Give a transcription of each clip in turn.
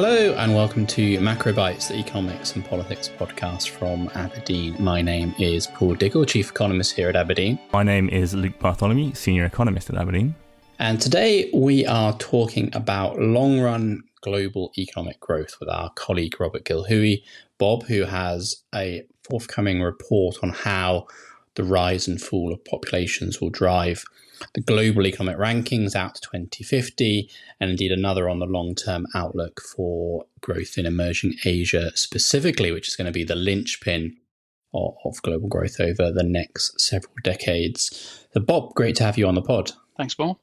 Hello and welcome to Macro Bites, the economics and politics podcast from Aberdeen. My name is Paul Diggle, Chief Economist here at Aberdeen. My name is Luke Bartholomew, Senior Economist at Aberdeen. And today we are talking about long-run global economic growth with our colleague Robert Gilhooly. Bob, who has a forthcoming report on how the rise and fall of populations will drive the global economic rankings out to 2050, and indeed another on the long-term outlook for growth in emerging Asia specifically, which is going to be the linchpin of global growth over the next several decades. So Bob, great to have you on the pod. Thanks, Paul.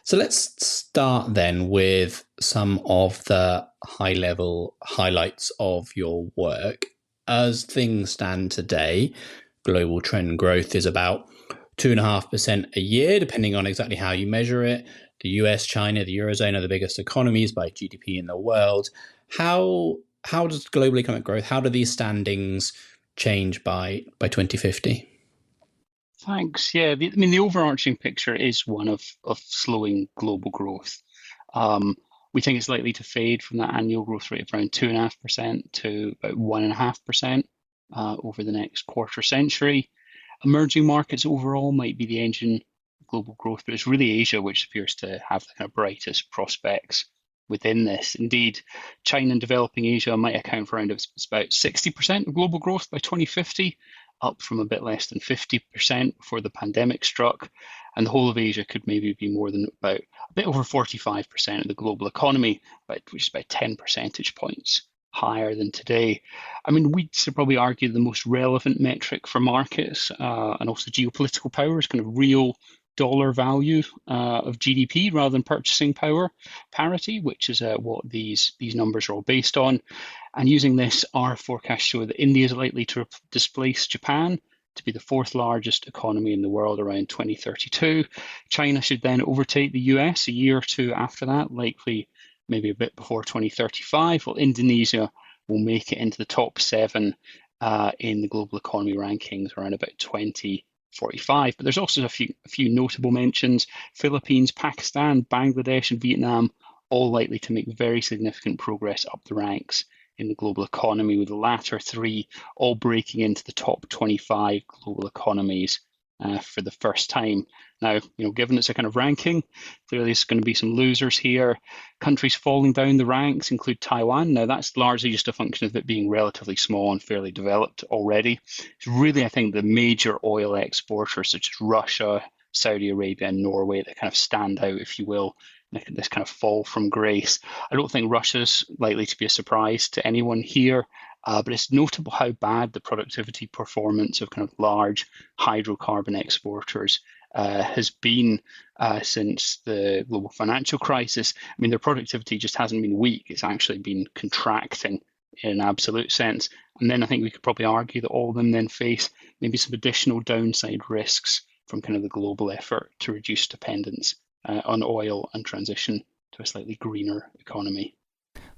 So let's start then with some of the high-level highlights of your work. As things stand today, global trend growth is about 2.5% a year, depending on exactly how you measure it. The US, China, the Eurozone are the biggest economies by GDP in the world. How does global economic growth, how do these standings change by 2050? Thanks. Yeah, the overarching picture is one of slowing global growth. We think it's likely to fade from that annual growth rate of around 2.5% to about 1.5% over the next quarter century. Emerging markets overall might be the engine of global growth, but it's really Asia which appears to have the kind of brightest prospects within this. Indeed, China and developing Asia might account for around about 60% of global growth by 2050, up from a bit less than 50% before the pandemic struck. And the whole of Asia could maybe be more than about a bit over 45% of the global economy, which is about 10 percentage points higher than today. I mean, we'd probably argue the most relevant metric for markets and also geopolitical power is kind of real dollar value of GDP rather than purchasing power parity, which is what these numbers are all based on. And using this, our forecasts show that India is likely to displace Japan to be the fourth largest economy in the world around 2032. China should then overtake the US a year or two after that, likely maybe a bit before 2035. Well, Indonesia will make it into the top 7 in the global economy rankings around about 2045. But there's also a few notable mentions. Philippines, Pakistan, Bangladesh, and Vietnam all likely to make very significant progress up the ranks in the global economy, with the latter 3 all breaking into the top 25 global economies for the first time. Now, given it's a kind of ranking, clearly there's going to be some losers here. Countries falling down the ranks include Taiwan. Now, that's largely just a function of it being relatively small and fairly developed already. It's really, I think, the major oil exporters such as Russia, Saudi Arabia, and Norway that kind of stand out, if you will, this kind of fall from grace. I don't think Russia's likely to be a surprise to anyone here. But it's notable how bad the productivity performance of kind of large hydrocarbon exporters has been since the global financial crisis. I mean, their productivity just hasn't been weak. It's actually been contracting in an absolute sense. And then I think we could probably argue that all of them then face maybe some additional downside risks from kind of the global effort to reduce dependence on oil and transition to a slightly greener economy.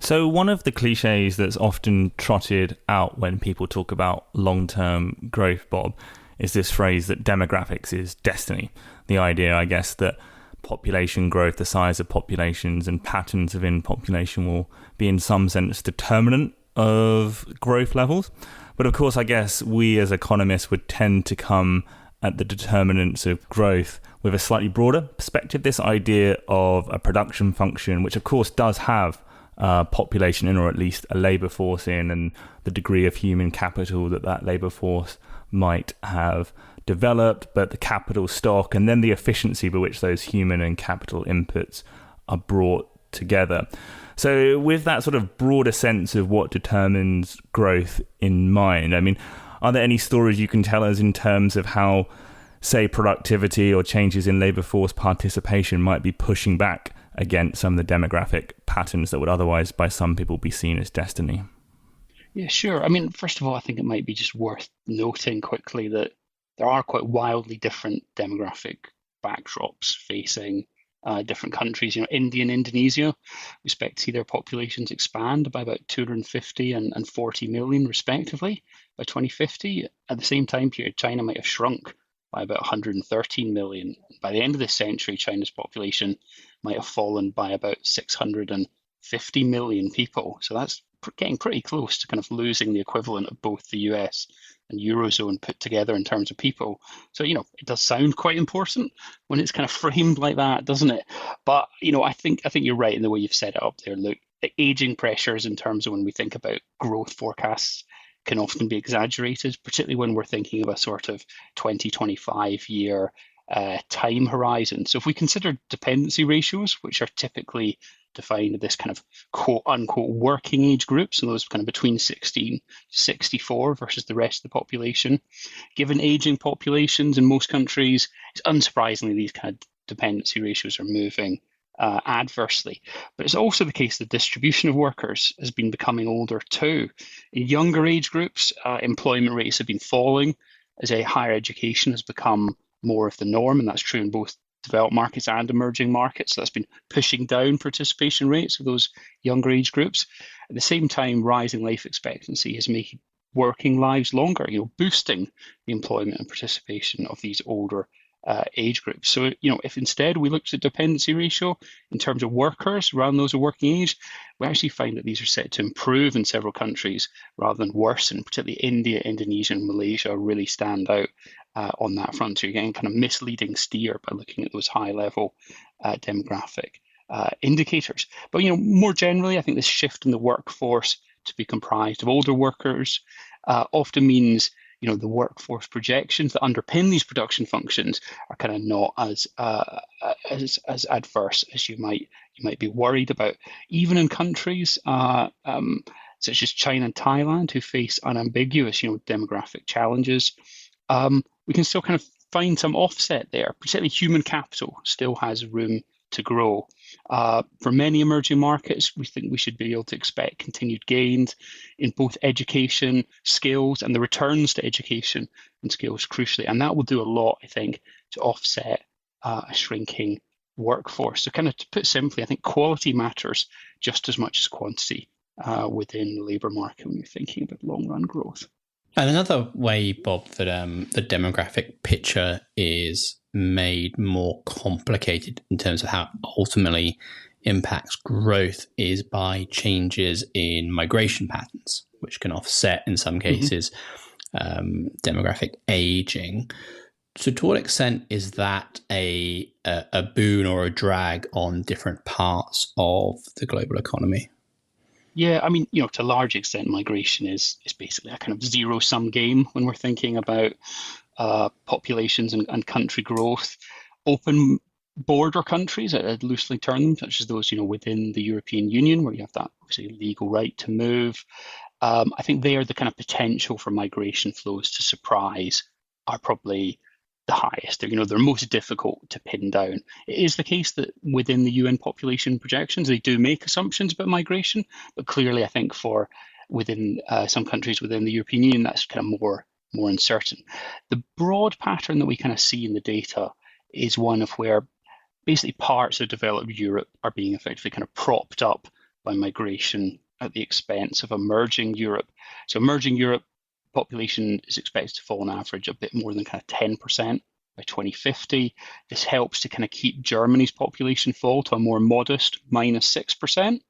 So one of the cliches that's often trotted out when people talk about long-term growth, Bob, is this phrase that demographics is destiny. The idea, I guess, that population growth, the size of populations and patterns within population will be in some sense determinant of growth levels. But of course, I guess we as economists would tend to come at the determinants of growth with a slightly broader perspective. This idea of a production function, which of course does have population in, or at least a labour force in, and the degree of human capital that labour force might have developed, but the capital stock and then the efficiency by which those human and capital inputs are brought together. So with that sort of broader sense of what determines growth in mind, I mean, are there any stories you can tell us in terms of how, say, productivity or changes in labour force participation might be pushing back against some of the demographic patterns that would otherwise by some people be seen as destiny? Yeah, sure. I mean, first of all, I think it might be just worth noting quickly that there are quite wildly different demographic backdrops facing different countries. India and Indonesia, we expect to see their populations expand by about 250 and 40 million respectively by 2050. At the same time period, China might have shrunk by about 113 million. By the end of this century, China's population might have fallen by about 600 50 million people. So that's getting pretty close to kind of losing the equivalent of both the US and Eurozone put together in terms of people. So, it does sound quite important when it's kind of framed like that, doesn't it? But, I think you're right in the way you've set it up there. Look, the aging pressures in terms of when we think about growth forecasts can often be exaggerated, particularly when we're thinking of a sort of 2025 year time horizon. So if we consider dependency ratios, which are typically defined as this kind of quote unquote working age groups, and those kind of between 16 to 64 versus the rest of the population, given aging populations in most countries, it's unsurprisingly these kind of dependency ratios are moving adversely. But it's also the case the distribution of workers has been becoming older too. In younger age groups, employment rates have been falling as a higher education has become more of the norm, and that's true in both developed markets and emerging markets. So that's been pushing down participation rates of those younger age groups. At the same time, rising life expectancy is making working lives longer, boosting the employment and participation of these older age groups. So, if instead we looked at dependency ratio in terms of workers rather than those of working age, we actually find that these are set to improve in several countries rather than worsen. Particularly India, Indonesia, and Malaysia really stand out on that front. So you're getting kind of misleading steer by looking at those high-level demographic indicators. But more generally, I think this shift in the workforce to be comprised of older workers often means the workforce projections that underpin these production functions are kind of not as adverse as you might be worried about. Even in countries such as China and Thailand, who face unambiguous demographic challenges, we can still kind of find some offset there. Particularly human capital still has room to grow. For many emerging markets, we think we should be able to expect continued gains in both education, skills, and the returns to education and skills crucially. And that will do a lot, I think, to offset a shrinking workforce. So kind of to put simply, I think quality matters just as much as quantity within the labour market when you're thinking about long-run growth. And another way, Bob, that the demographic picture is made more complicated in terms of how it ultimately impacts growth is by changes in migration patterns, which can offset, in some cases, demographic aging. So to what extent is that a boon or a drag on different parts of the global economy? Yeah, I mean, to a large extent, migration is basically a kind of zero-sum game when we're thinking about populations and country growth. Open border countries, I'd loosely term them, such as those, within the European Union, where you have that obviously legal right to move. I think they are the kind of potential for migration flows to surprise are probably the highest. They're most difficult to pin down. It is the case that within the UN population projections, they do make assumptions about migration, but clearly I think for within some countries within the European Union, that's kind of more uncertain. The broad pattern that we kind of see in the data is one of where basically parts of developed Europe are being effectively kind of propped up by migration at the expense of emerging Europe. So emerging Europe population is expected to fall on average a bit more than kind of 10% by 2050. This helps to kind of keep Germany's population fall to a more modest -6%,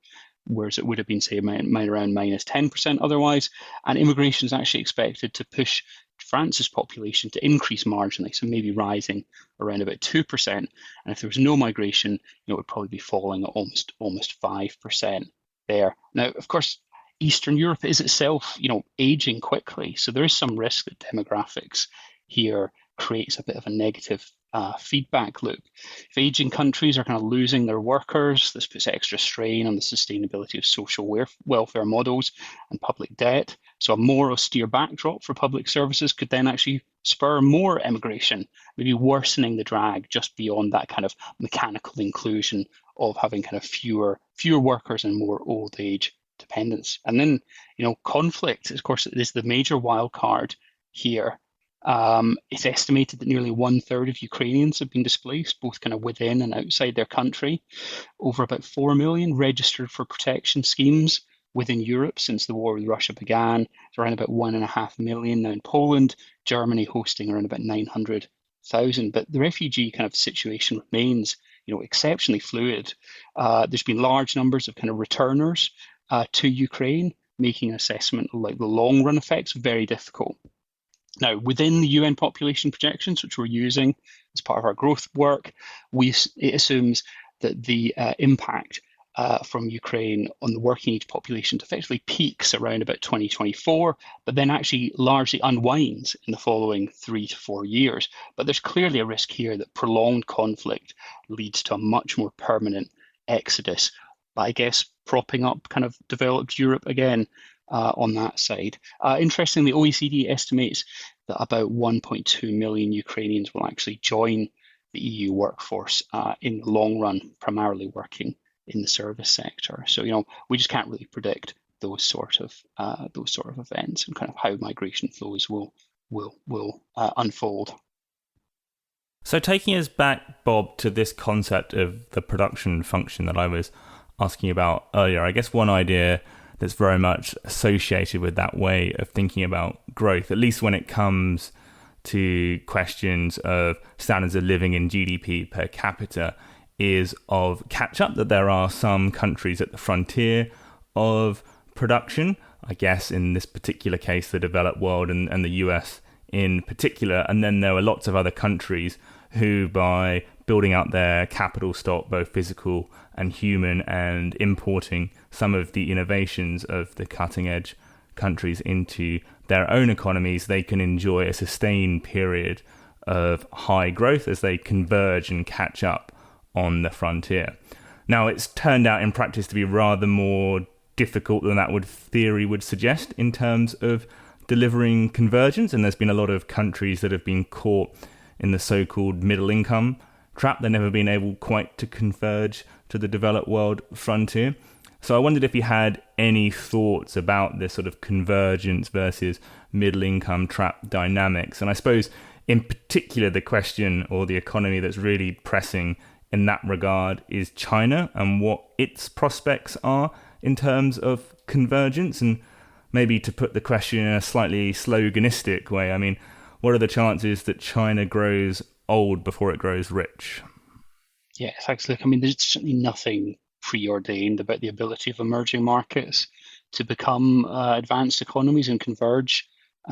whereas it would have been, say, around -10% otherwise. And immigration is actually expected to push France's population to increase marginally, so maybe rising around about 2%. And if there was no migration, it would probably be falling at almost 5% there. Now, of course, Eastern Europe is itself, aging quickly. So there is some risk that demographics here creates a bit of a negative feedback loop. If aging countries are kind of losing their workers, this puts extra strain on the sustainability of social welfare models and public debt. So a more austere backdrop for public services could then actually spur more emigration, maybe worsening the drag just beyond that kind of mechanical inclusion of having kind of fewer workers and more old age dependence. And then, conflict, of course, is the major wild card here. It's estimated that nearly 1/3 of Ukrainians have been displaced, both kind of within and outside their country. Over about 4 million registered for protection schemes within Europe since the war with Russia began. It's around about 1.5 million now in Poland, Germany hosting around about 900,000. But the refugee kind of situation remains, exceptionally fluid. There's been large numbers of kind of returners to Ukraine, making an assessment of like the long run effects very difficult. Now, within the UN population projections, which we're using as part of our growth work, it assumes that the impact from Ukraine on the working age population effectively peaks around about 2024, but then actually largely unwinds in the following 3 to 4 years. But there's clearly a risk here that prolonged conflict leads to a much more permanent exodus. But I guess propping up kind of developed Europe again on that side. Interestingly, OECD estimates that about 1.2 million Ukrainians will actually join the EU workforce in the long run, primarily working in the service sector. So we just can't really predict those sort of events and kind of how migration flows will unfold. So taking us back, Bob, to this concept of the production function that I was asking about earlier, I guess one idea that's very much associated with that way of thinking about growth, at least when it comes to questions of standards of living and GDP per capita, is of catch-up, that there are some countries at the frontier of production, I guess in this particular case, the developed world and the US in particular, and then there are lots of other countries who, by building out their capital stock, both physical and human, and importing some of the innovations of the cutting-edge countries into their own economies, they can enjoy a sustained period of high growth as they converge and catch up on the frontier. Now, it's turned out in practice to be rather more difficult than that theory would suggest in terms of delivering convergence, and there's been a lot of countries that have been caught in the so-called middle income trap. They've never been able quite to converge to the developed world frontier. So I wondered if you had any thoughts about this sort of convergence versus middle income trap dynamics. And I suppose in particular the question, or the economy that's really pressing in that regard, is China and what its prospects are in terms of convergence. And maybe to put the question in a slightly sloganistic way, I mean, what are the chances that China grows old before it grows rich? Yeah, thanks, Luke. I mean, there's certainly nothing preordained about the ability of emerging markets to become advanced economies and converge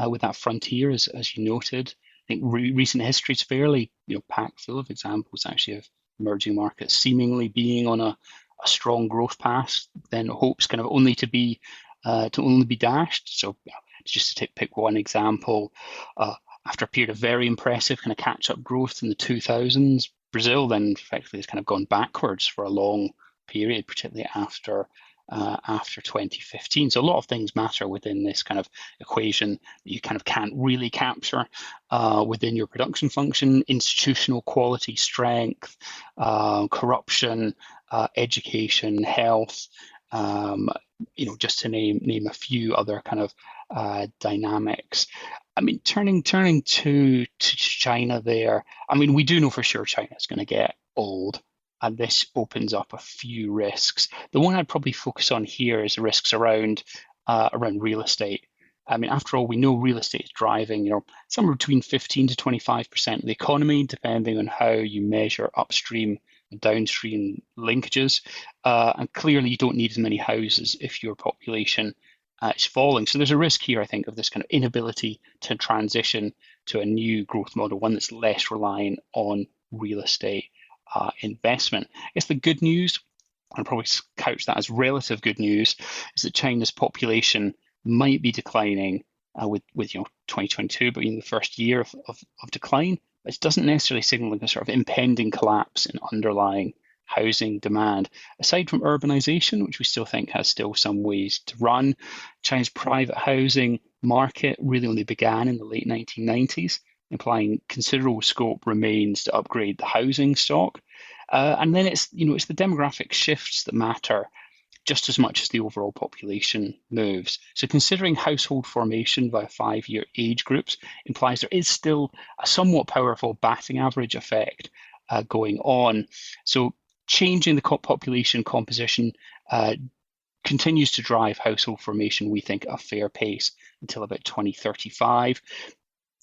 with that frontier, as you noted. I think recent history is fairly packed full of examples actually of emerging markets seemingly being on a strong growth path, then hopes kind of only to be dashed. So just to pick one example, after a period of very impressive kind of catch-up growth in the 2000s, Brazil then effectively has kind of gone backwards for a long period, particularly after 2015. So a lot of things matter within this kind of equation that you kind of can't really capture within your production function: institutional quality, strength, corruption, education, health, just to name a few other kind of dynamics. I mean, turning to China there, I mean, we do know for sure China is going to get old, and this opens up a few risks. The one I'd probably focus on here is the risks around real estate. I mean, after all, we know real estate is driving, somewhere between 15 to 25% of the economy, depending on how you measure upstream and downstream linkages. And clearly, you don't need as many houses if your population is falling. So there's a risk here, I think, of this kind of inability to transition to a new growth model, one that's less reliant on real estate investment. I guess the good news, I'll probably couch that as relative good news, is that China's population might be declining with 2022 being the first year of decline. It doesn't necessarily signal a sort of impending collapse in underlying housing demand. Aside from urbanisation, which we still think has some ways to run, China's private housing market really only began in the late 1990s, implying considerable scope remains to upgrade the housing stock. And then it's the demographic shifts that matter just as much as the overall population moves. So considering household formation via 5-year age groups implies there is still a somewhat powerful batting average effect going on. So changing the population composition continues to drive household formation, we think, at a fair pace until about 2035. I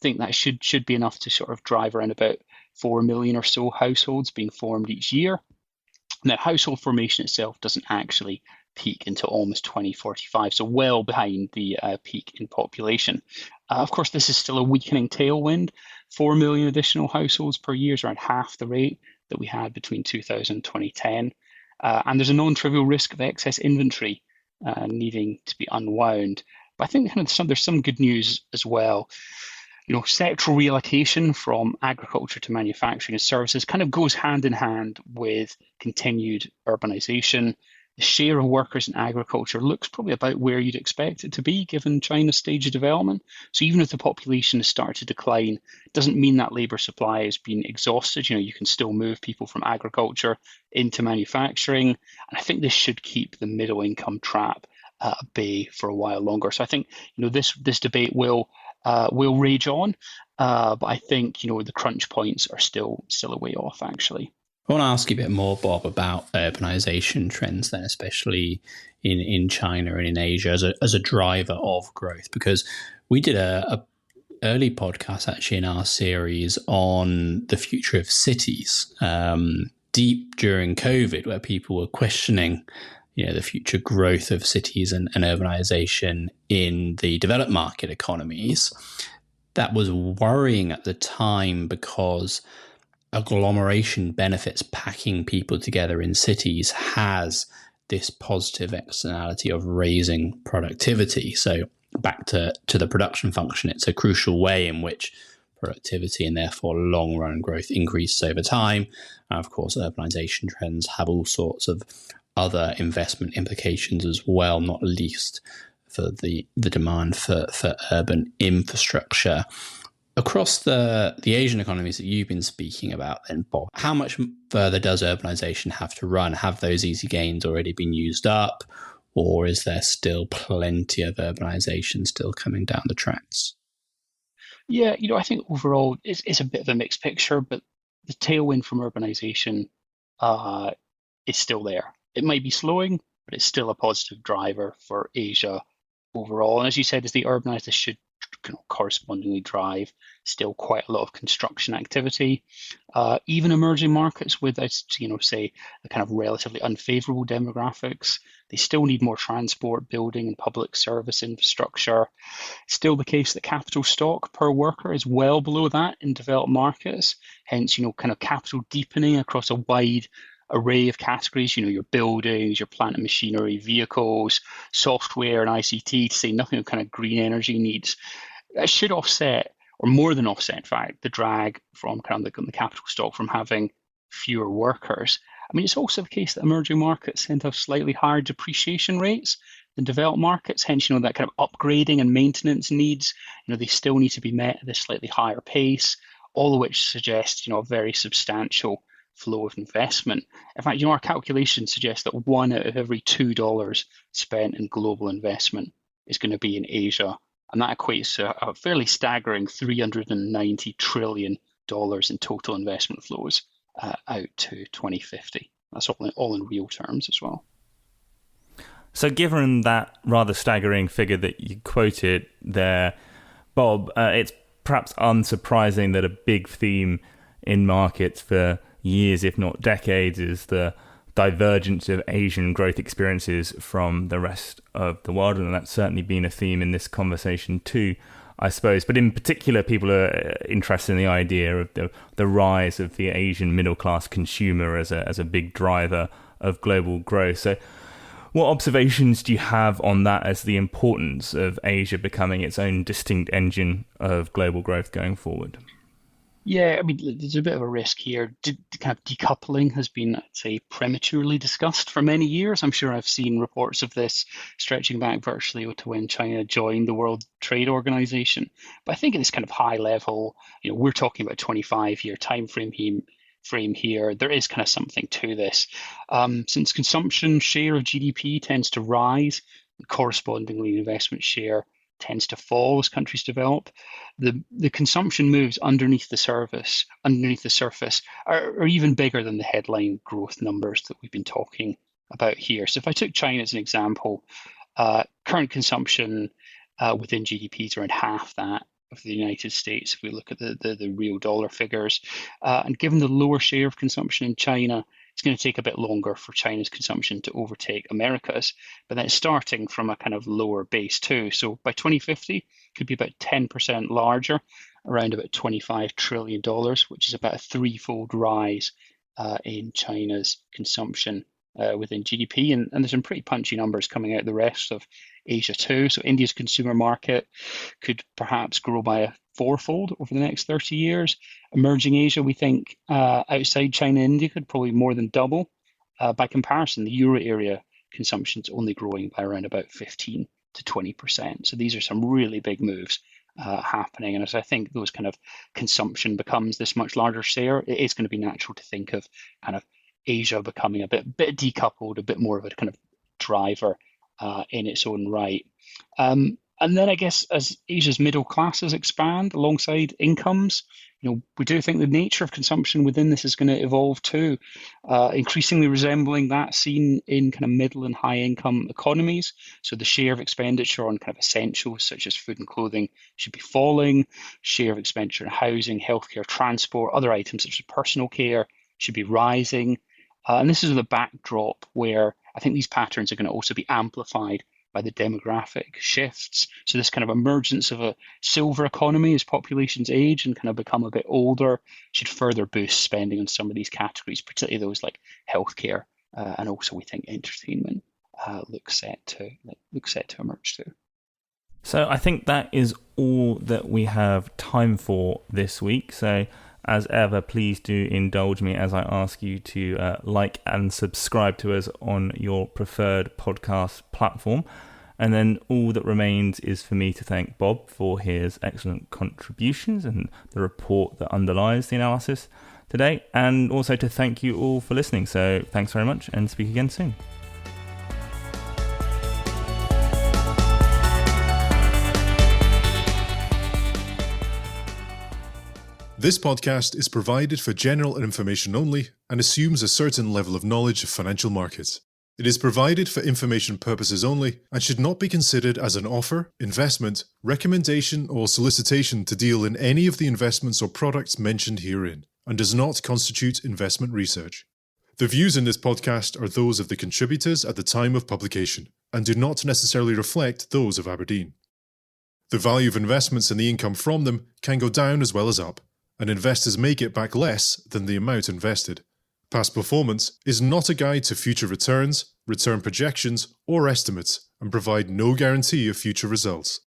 think that should be enough to sort of drive around about 4 million or so households being formed each year. Now, household formation itself doesn't actually peak until almost 2045, so well behind the peak in population. Of course, this is still a weakening tailwind. 4 million additional households per year is around half the rate that we had between 2000 and 2010. And there's a non-trivial risk of excess inventory needing to be unwound. But I think there's some good news as well. Sectoral reallocation from agriculture to manufacturing and services kind of goes hand in hand with continued urbanization. The share of workers in agriculture looks probably about where you'd expect it to be given China's stage of development. So even if the population has started to decline, it doesn't mean that labour supply has been exhausted. You can still move people from agriculture into manufacturing. And I think this should keep the middle income trap at bay for a while longer. So I think this debate will rage on, but I think the crunch points are still a way off, actually. I want to ask you a bit more, Bob, about urbanization trends then, especially in China and in Asia as a driver of growth, because we did a early podcast actually in our series on the future of cities, deep during COVID, where people were questioning the future growth of cities and urbanization in the developed market economies. That was worrying at the time because agglomeration benefits, packing people together in cities, has this positive externality of raising productivity. So back to the production function, it's a crucial way in which productivity and therefore long run growth increases over time. And of course, urbanization trends have all sorts of other investment implications as well, not least for the demand for urban infrastructure. Across the Asian economies that you've been speaking about then, Bob, how much further does urbanization have to run? Have those easy gains already been used up, or is there still plenty of urbanization still coming down the tracks? Yeah, I think overall it's a bit of a mixed picture, but the tailwind from urbanization is still there. It might be slowing, but it's still a positive driver for Asia overall. And as you said, as they urbanize, this should correspondingly drive still quite a lot of construction activity. Even emerging markets with, say, the kind of relatively unfavorable demographics, they still need more transport, building, and public service infrastructure. Still the case that capital stock per worker is well below that in developed markets. Hence, kind of capital deepening across a wide array of categories, your buildings, your plant and machinery, vehicles, software and ICT, to say nothing of kind of green energy needs. That should offset, or more than offset, in fact, the drag from kind of the capital stock from having fewer workers. I mean, it's also the case that emerging markets tend to have slightly higher depreciation rates than developed markets. Hence, that kind of upgrading and maintenance needs, they still need to be met at a slightly higher pace, all of which suggests, a very substantial flow of investment. In fact, our calculations suggest that 1 out of every $2 spent in global investment is going to be in Asia. And that equates to a fairly staggering $390 trillion in total investment flows out to 2050. That's all in real terms as well. So given that rather staggering figure that you quoted there, Bob, it's perhaps unsurprising that a big theme in markets for years, if not decades, is the divergence of Asian growth experiences from the rest of the world. And that's certainly been a theme in this conversation too, I suppose. But in particular, people are interested in the idea of the rise of the Asian middle-class consumer as a big driver of global growth. So what observations do you have on that as the importance of Asia becoming its own distinct engine of global growth going forward? Yeah, I mean, there's a bit of a risk here. Kind of decoupling has been, I'd say, prematurely discussed for many years. I'm sure I've seen reports of this stretching back virtually to when China joined the World Trade Organization. But I think at this kind of high level, we're talking about a 25-year time frame here. There is kind of something to this. Since consumption share of GDP tends to rise, correspondingly investment share tends to fall as countries develop. The consumption moves underneath the surface are even bigger than the headline growth numbers that we've been talking about here. So if I took China as an example, current consumption within GDP is around half that the United States if we look at the real dollar figures. And given the lower share of consumption in China, it's going to take a bit longer for China's consumption to overtake America's, but then it's starting from a kind of lower base too. So by 2050, it could be about 10% larger, around about $25 trillion, which is about a threefold rise in China's consumption within GDP. And there's some pretty punchy numbers coming out of the rest of Asia too. So India's consumer market could perhaps grow by a fourfold over the next 30 years. Emerging Asia, we think outside China and India could probably more than double. By comparison, the Euro area consumption is only growing by around about 15 to 20%. So these are some really big moves happening. And as I think those kind of consumption becomes this much larger share, it is going to be natural to think of kind of Asia becoming a bit decoupled, a bit more of a kind of driver in its own right. And then I guess as Asia's middle classes expand alongside incomes, we do think the nature of consumption within this is going to evolve too, increasingly resembling that seen in kind of middle and high income economies. So the share of expenditure on kind of essentials such as food and clothing should be falling. Share of expenditure in housing, healthcare, transport, other items such as personal care should be rising. And this is the backdrop where I think these patterns are going to also be amplified by the demographic shifts. So this kind of emergence of a silver economy as populations age and kind of become a bit older should further boost spending on some of these categories, particularly those like healthcare, and also we think entertainment looks set to emerge too. So I think that is all that we have time for this week. So as ever, please do indulge me as I ask you to like and subscribe to us on your preferred podcast platform. And then all that remains is for me to thank Bob for his excellent contributions and the report that underlies the analysis today, and also to thank you all for listening. So thanks very much, and speak again soon. This podcast is provided for general information only and assumes a certain level of knowledge of financial markets. It is provided for information purposes only and should not be considered as an offer, investment, recommendation, or solicitation to deal in any of the investments or products mentioned herein, and does not constitute investment research. The views in this podcast are those of the contributors at the time of publication and do not necessarily reflect those of Aberdeen. The value of investments and the income from them can go down as well as up, and investors may get back less than the amount invested. Past performance is not a guide to future returns, return projections, or estimates, and provide no guarantee of future results.